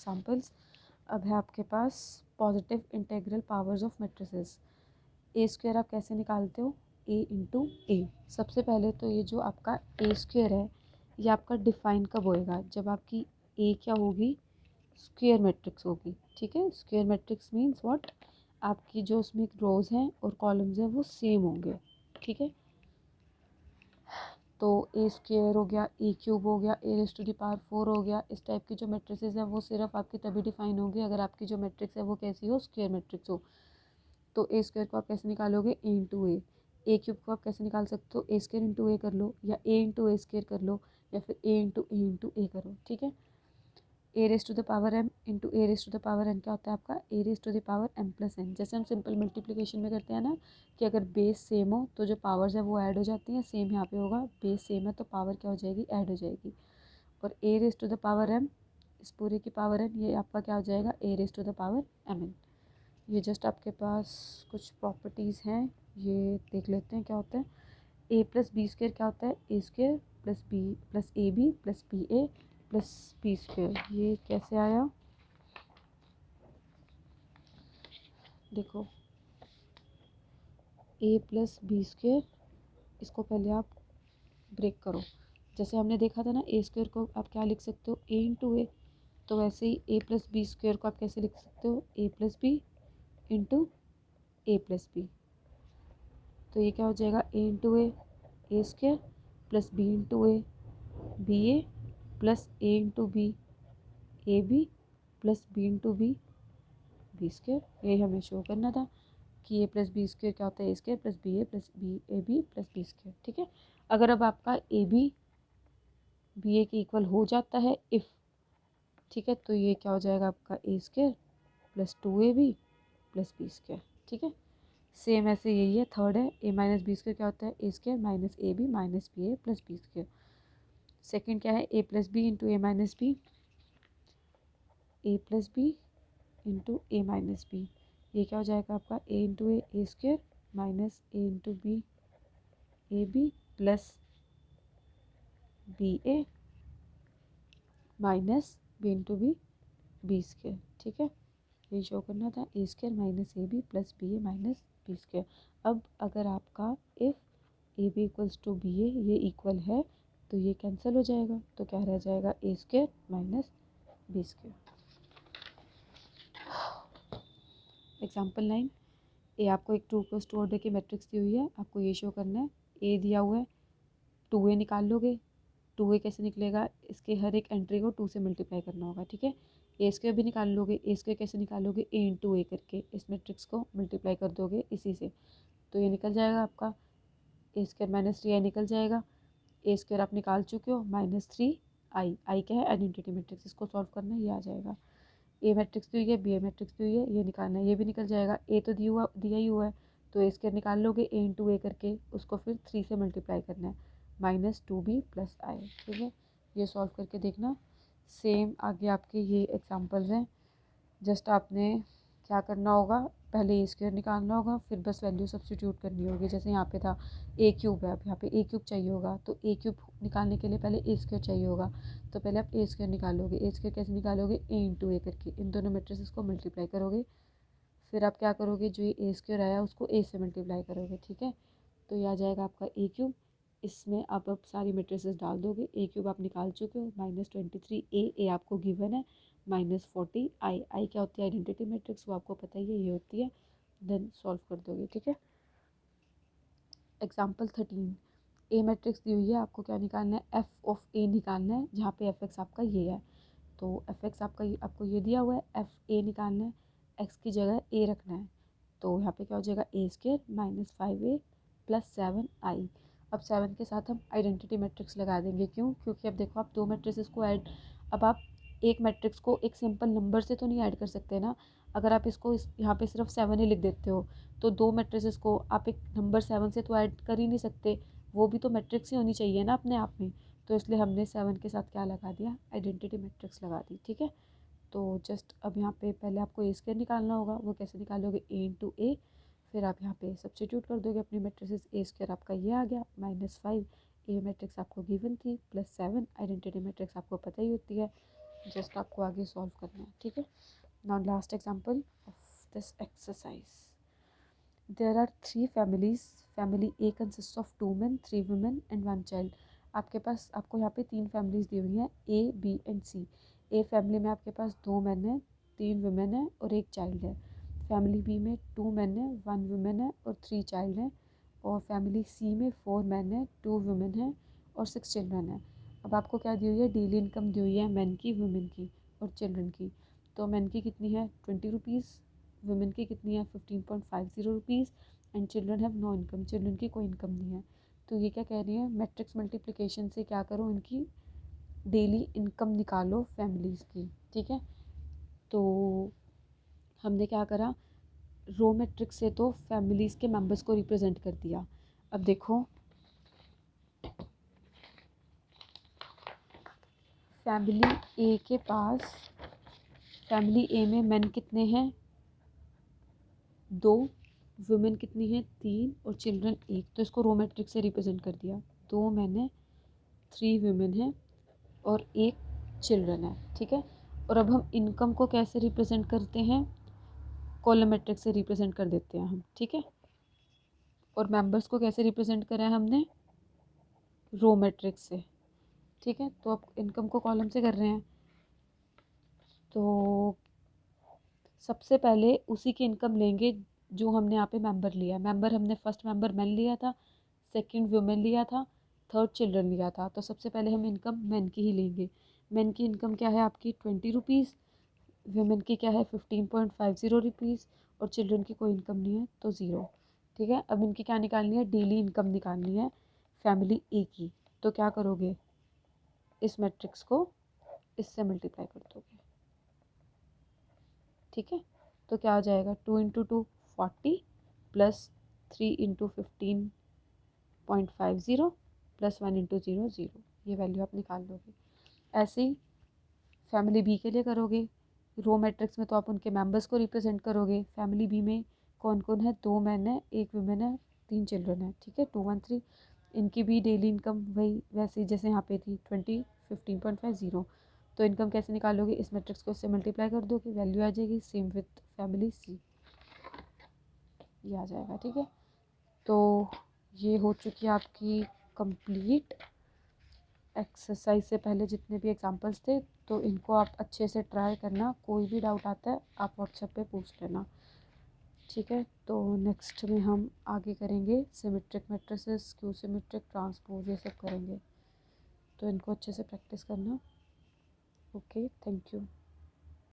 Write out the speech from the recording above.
Examples. अब है आपके पास positive integral powers of matrices. A square आप कैसे निकालते हो, ए इंटू ए। सबसे पहले तो ये जो आपका ए स्क्वायर है ये आपका डिफाइन कब होएगा, जब आपकी ए क्या होगी, स्क्वायर मैट्रिक्स होगी। ठीक है, स्क्वायर मैट्रिक्स मीन्स व्हाट, आपकी जो उसमें रोज हैं और कॉलम्स हैं वो सेम होंगे। ठीक है, तो ए स्क्वायर हो गया, ए क्यूब हो गया, ए रेज़ टू द पावर 4 हो गया। इस टाइप की जो मैट्रिसेस हैं वो सिर्फ आपकी तभी डिफाइन होगी अगर आपकी जो मैट्रिक्स है वो कैसी हो, स्क्वायर मैट्रिक्स हो। तो ए स्क्वायर को आप कैसे निकालोगे, ए इंटू ए क्यूब को आप कैसे निकाल सकते हो, ए स्क्वायर इंटू ए कर लो, या ए इंटू ए स्क्वायर कर लो, या फिर ए इंटू ए करो। ठीक है, A raise to the power M into A raise to the power N क्या होता है आपका, A raise to the power M plus N. जैसे हम सिंपल मल्टीप्लिकेशन में करते हैं ना कि अगर बेस सेम हो तो जो पावर्स है वो ऐड हो जाती हैं, सेम यहाँ पे होगा, बेस सेम है तो पावर क्या हो जाएगी, ऐड हो जाएगी। और A raise to the power M, इस पूरे की पावर एन, ये आपका क्या हो जाएगा, A raise to the power M N. ये जस्ट आपके पास कुछ प्रॉपर्टीज़ हैं, ये देख लेते हैं क्या होता है। ए प्लस बी स्क्वायर क्या होता है, A square plus B plus A B plus B A plus B square. ये कैसे आया, देखो ए प्लस बी स्क्वायर, इसको पहले आप ब्रेक करो। जैसे हमने देखा था ना ए स्क्वायर को आप क्या लिख सकते हो, ए इंटू ए, तो वैसे ही ए प्लस बी स्क्वायर को आप कैसे लिख सकते हो, A plus B into A plus B. तो ये क्या हो जाएगा, A into A square plus B into A B A plus A into B A B plus B into B B square. यही हमें शो करना था कि ए प्लस बी स्क्वायर क्या होता है, A square plus B A plus B A B plus B square. ठीक है, अगर अब आपका ए बी बी ए के इक्वल हो जाता है इफ़, ठीक है, तो ये क्या हो जाएगा आपका A square plus 2ab plus B square. ठीक है, सेम ऐसे यही है, थर्ड है, ए माइनस बी स्क्वायर क्या होता है, A square minus A B minus B A plus B square. Second क्या है, A plus B into A minus B, A plus B into A minus B. ये क्या हो जाएगा आपका, A into A square minus A into B A B plus B A minus B into B B square. ठीक है, ये show करना था, A square minus A B plus B A minus B square. अब अगर आपका if A B equals to B A ये equal है तो ये कैंसिल हो जाएगा, तो क्या रह जाएगा, A square minus B square. Example 9, A आपको एक 2 + 2 ऑर्डर की मैट्रिक्स दी हुई है, आपको ये शो करना है, ए दिया हुआ है, 2a निकाल लोगे, 2a कैसे निकलेगा, इसके हर एक एंट्री को 2 से मल्टीप्लाई करना होगा। ठीक है, ए स्क्वायर भी निकाल लोगे, ए स्क्वायर कैसे निकालोगे, ए इंटू ए करके इस मैट्रिक्स को मल्टीप्लाई कर दोगे इसी से, तो ये निकल जाएगा आपका, ए स्क्वायर माइनस 3i निकल जाएगा। ए स्क्वायर आप निकाल चुके हो, -3i, आई क्या है, आइडेंटिटी मैट्रिक्स, इसको सॉल्व करना है, ये आ जाएगा। ए मैट्रिक्स दी हुई है, बी ए मैट्रिक्स दी हुई है, ये निकालना है, ये भी निकल जाएगा। ए तो दिया ही हुआ है तो ए स्क्वायर निकाल लोगे, ए इंटू ए करके उसको फिर 3 से मल्टीप्लाई करना है, -2b प्लस आई। ठीक है, ये सॉल्व करके देखना। सेम आगे आपके ये एग्जांपल्स हैं, जस्ट आपने क्या करना होगा, पहले ए स्क्वायर निकालना होगा, फिर बस वैल्यू सब्स्टिट्यूट करनी होगी। जैसे यहाँ पे था ए क्यूब है, अब यहाँ पे ए क्यूब चाहिए होगा, तो ए क्यूब निकालने के लिए पहले ए स्क्वायर चाहिए होगा, तो पहले आप ए स्क्वायर निकालोगे। ए स्क्वायर कैसे निकालोगे, ए इंटू ए करके इन दोनों मैट्रिसेस को मल्टीप्लाई करोगे, फिर आप क्या करोगे, जो ये ए स्क्वायर आया उसको ए से मल्टीप्लाई करोगे। ठीक है, तो ये आ जाएगा आपका ए क्यूब, इसमें आप अब सारी मैट्रिसेस डाल दोगे, ए क्यूब आप निकाल चुके हो, -23 ए आपको गिवन है, -40 आई क्या होती है, आइडेंटिटी मैट्रिक्स, वो आपको पता ही है, ये होती है, देन सॉल्व कर दोगे। ठीक है, एग्जाम्पल 13, ए मैट्रिक्स दी हुई है, आपको क्या निकालना है, एफ ऑफ ए निकालना है, जहाँ पे एफ एक्स आपका ये है, तो एफ एक्स आपको ये दिया हुआ है, एफ ए निकालना है, एक्स की जगह ए रखना है, तो यहाँ पे क्या हो जाएगा, A square -5a plus 7i। अब 7 के साथ हम आइडेंटिटी मैट्रिक्स लगा देंगे, क्यों, क्योंकि अब देखो आप दो मैट्रिक्स को ऐड, अब आप एक मैट्रिक्स को एक सिंपल नंबर से तो नहीं ऐड कर सकते ना, अगर आप इसको यहाँ पे सिर्फ 7 ही लिख देते हो तो दो मैट्रिसेस को आप एक नंबर 7 से तो ऐड कर ही नहीं सकते, वो भी तो मैट्रिक्स ही होनी चाहिए ना अपने आप में, तो इसलिए हमने 7 के साथ क्या लगा दिया, आइडेंटिटी मैट्रिक्स लगा दी। ठीक है, तो जस्ट अब यहाँ पे पहले आपको ए स्क्वायर निकालना होगा, वो कैसे निकालोगे, ए इंटू ए, फिर आप यहाँ पे सब्स्टिट्यूट कर दोगे अपनी मैट्रिसेस, ए स्क्वायर आपका ये आ गया, -5 ए मैट्रिक्स आपको गिवन थी, +7 आइडेंटिटी मैट्रिक्स आपको पता ही होती है, जस्ट आपको आगे सॉल्व करना है, ठीक है। Now last example of this exercise. There are 3 families. Family A consist of 2 men 3 women and 1 child। आपको यहाँ पे 3 फैमिलीज दी हुई हैं, A B and C. A family में आपके पास 2 men हैं, 3 women हैं और 1 child है। फैमिली बी में 2 men है, 1 woman है और 3 child हैं। और फैमिली सी में 4 men है, 2 women है और 6 children है। अब आपको क्या दी हुई है, डेली इनकम दी हुई है मैन की, वुमेन की और चिल्ड्रन की। तो मैन की कितनी है 20 रुपीज़, वुमेन की कितनी है 15.50 rupees and children have no income, children की कोई इनकम नहीं है। तो ये क्या कह रही है, मैट्रिक्स मल्टीप्लिकेशन से क्या करो, इनकी डेली इनकम निकालो फैमिलीज़ की, ठीक है। तो हमने क्या करा, रो मैट्रिक्स से तो फैमिलीज़ के मेंबर्स को रिप्रेजेंट कर दिया। अब देखो फैमिली ए के पास, फैमिली ए में मेन कितने हैं 2, वुमेन कितनी है 3 और चिल्ड्रन 1। तो इसको रो मैट्रिक्स से रिप्रेजेंट कर दिया। 2 मेन है, 3 वुमेन है और 1 चिल्ड्रन है, ठीक है। और अब हम इनकम को कैसे रिप्रेजेंट करते हैं, कॉलम मैट्रिक्स से रिप्रेजेंट कर देते हैं हम, ठीक है। और मेंबर्स को कैसे रिप्रेजेंट करा है हमने, रो मैट्रिक्स से, ठीक है। तो अब इनकम को कॉलम से कर रहे हैं। तो सबसे पहले उसी की इनकम लेंगे जो हमने यहाँ पे मेंबर लिया है। मेंबर हमने फर्स्ट मेंबर मैन लिया था, सेकंड वुमेन लिया था, थर्ड चिल्ड्रन लिया था। तो सबसे पहले हम इनकम मैन की ही लेंगे। मैन की इनकम क्या है आपकी 20 रुपीज़, वुमेन की क्या है 15.50 रुपीज़ और चिल्ड्रन की कोई इनकम नहीं है तो ज़ीरो, ठीक है। अब इनकी क्या निकालनी है, डेली इनकम निकालनी है फैमिली ए की। तो क्या करोगे, इस मैट्रिक्स को इससे मल्टीप्लाई कर दोगे, ठीक है। तो क्या आ जाएगा 2 into 2 40 plus 3 into 15.50 plus 1 into 0 0। ये वैल्यू आप निकाल लोगे। ऐसे ही फैमिली बी के लिए करोगे। रो मैट्रिक्स में तो आप उनके मेंबर्स को रिप्रेजेंट करोगे। फैमिली बी में कौन कौन है, 2 मैन है, 1 वुमेन है, 3 चिल्ड्रन है, ठीक है 2 1 3। इनकी भी डेली इनकम वही वैसे जैसे यहाँ पे थी 20 15.50। तो इनकम कैसे निकालोगे, इस मैट्रिक्स को इससे मल्टीप्लाई कर दो कि वैल्यू आ जाएगी सेम विथ फैमिली सी, ये आ जाएगा, ठीक है। तो ये हो चुकी है आपकी कंप्लीट एक्सरसाइज। से पहले जितने भी एग्जांपल्स थे तो इनको आप अच्छे से ट्राई करना। कोई भी डाउट आता है आप व्हाट्सएप पे पूछ लेना, ठीक है। तो नेक्स्ट में हम आगे करेंगे symmetric matrices, Q symmetric, transpose, ये सब करेंगे। तो इनको अच्छे से प्रैक्टिस करना। Okay, thank you.